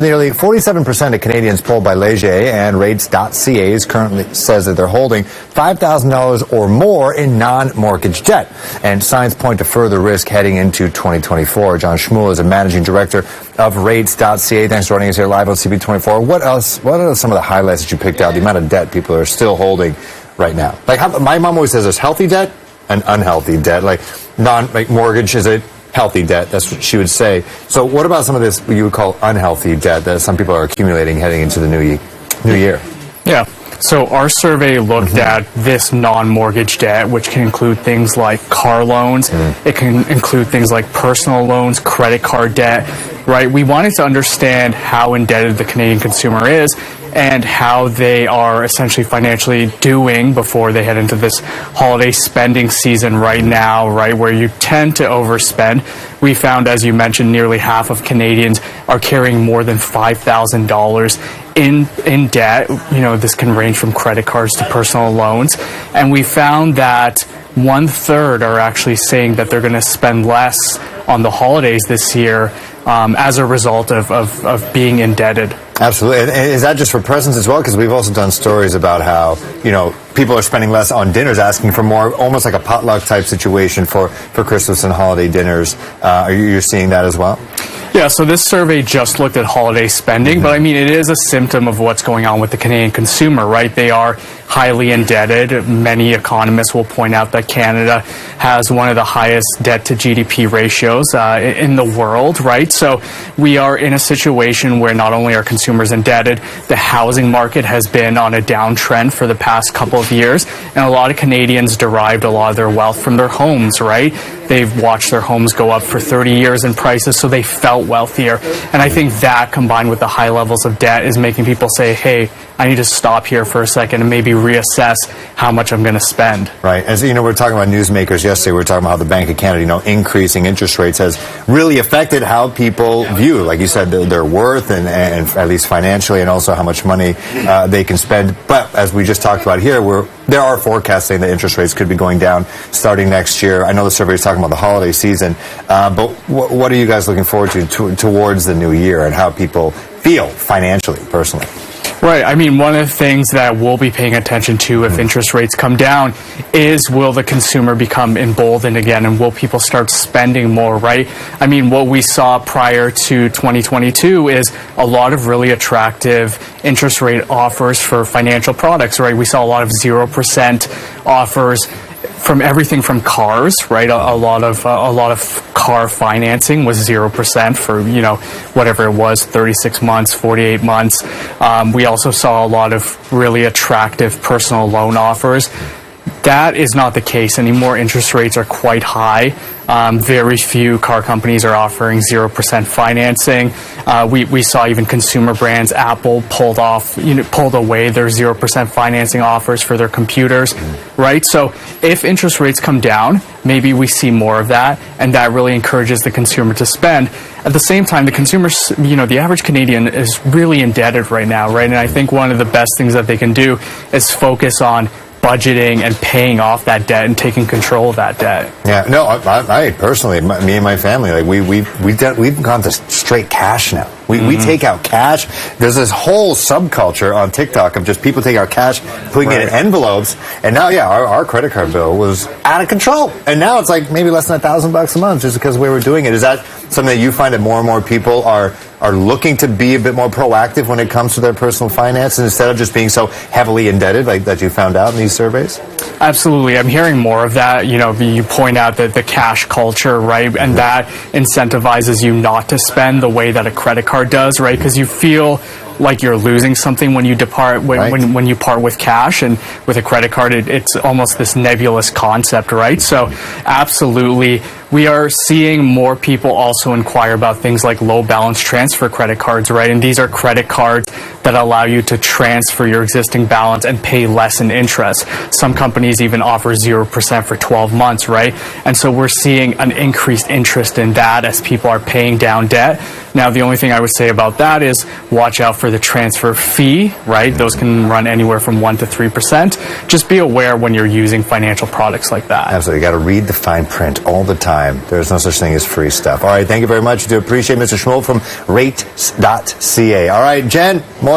Nearly 47% of Canadians polled by Leger and Rates.ca currently says that they're holding $5,000 or more in non-mortgage debt. And signs point to further risk heading into 2024. John Schmuel is a managing director of Rates.ca. Thanks for joining us here live on CP24. What are some of the highlights that you picked out, the amount of debt people are still holding right now? My mom always says there's healthy debt and unhealthy debt. Mortgage is a healthy debt, that's what she would say. So what about some of this what you would call unhealthy debt that some people are accumulating heading into the new year? Yeah. So our survey looked at this non-mortgage debt, which can include things like car loans. It can include things like personal loans, credit card debt, right? We wanted to understand how indebted the Canadian consumer is and how they are essentially financially doing before they head into this holiday spending season right now, right, where you tend to overspend. We found, as you mentioned, nearly half of Canadians are carrying more than $5,000 in debt. You know, this can range from credit cards to personal loans. And we found that 1/3 are actually saying that they're going to spend less on the holidays this year as a result of being indebted. Absolutely. And is that just for presents as well? Because we've also done stories about how, people are spending less on dinners, asking for more, almost like a potluck type situation for Christmas and holiday dinners. Are you seeing that as well? Yeah, so this survey just looked at holiday spending, but I mean, it is a symptom of what's going on with the Canadian consumer, right? They are highly indebted. Many economists will point out that Canada has one of the highest debt to GDP ratios in the world, right? So we are in a situation where not only are consumers indebted, the housing market has been on a downtrend for the past couple of years, and a lot of Canadians derived a lot of their wealth from their homes, right? They've watched their homes go up for 30 years in prices, so they felt wealthier. And I think that, combined with the high levels of debt, is making people say, hey, I need to stop here for a second and maybe reassess how much I'm going to spend. Right. As you know, we were talking about newsmakers yesterday. We were talking about how the Bank of Canada, increasing interest rates has really affected how people view, like you said, their worth and at least financially, and also how much money they can spend. But as we just talked about here, there are forecasts saying that interest rates could be going down starting next year. I know the survey is talking about the holiday season, but what are you guys looking forward to towards the new year and how people feel financially, personally? Right. I mean, one of the things that we'll be paying attention to if interest rates come down is, will the consumer become emboldened again, and will people start spending more, right? I mean, what we saw prior to 2022 is a lot of really attractive interest rate offers for financial products, right? We saw a lot of 0% offers from everything from cars, right? A lot of car financing was 0% for, whatever it was, 36 months, 48 months. We also saw a lot of really attractive personal loan offers. That is not the case anymore. Interest rates are quite high. Very few car companies are offering 0% financing. We saw even consumer brands, Apple pulled away their 0% financing offers for their computers, right? So if interest rates come down, maybe we see more of that, and that really encourages the consumer to spend. At the same time, the consumers, the average Canadian is really indebted right now, right? And I think one of the best things that they can do is focus on budgeting and paying off that debt and taking control of that debt. Yeah, no, I personally, me and my family, we've gone to straight cash now. We take out cash. There's this whole subculture on TikTok of just people taking out cash, putting it in envelopes, and now, our credit card bill was out of control, and now it's like maybe less than $1,000 a month just because we were doing it. Is that something that you find that more and more people are looking to be a bit more proactive when it comes to their personal finances instead of just being so heavily indebted, like that you found out in these surveys? Absolutely. I'm hearing more of that. You point out that the cash culture, right? And that incentivizes you not to spend the way that a credit card does, right? Because you feel like you're losing something when you when you part with cash, and with a credit card, it's almost this nebulous concept, right? So absolutely, we are seeing more people also inquire about things like low balance transfer credit cards, right? And these are credit cards that allow you to transfer your existing balance and pay less in interest. Some companies even offer 0% for 12 months, right? And so we're seeing an increased interest in that as people are paying down debt. Now, the only thing I would say about that is watch out for the transfer fee, right? Those can run anywhere from 1% to 3%. Just be aware when you're using financial products like that. Absolutely. You got to read the fine print all the time. There's no such thing as free stuff. All right. Thank you very much. We do appreciate Mr. Schmoll from rates.ca. All right, Jen, more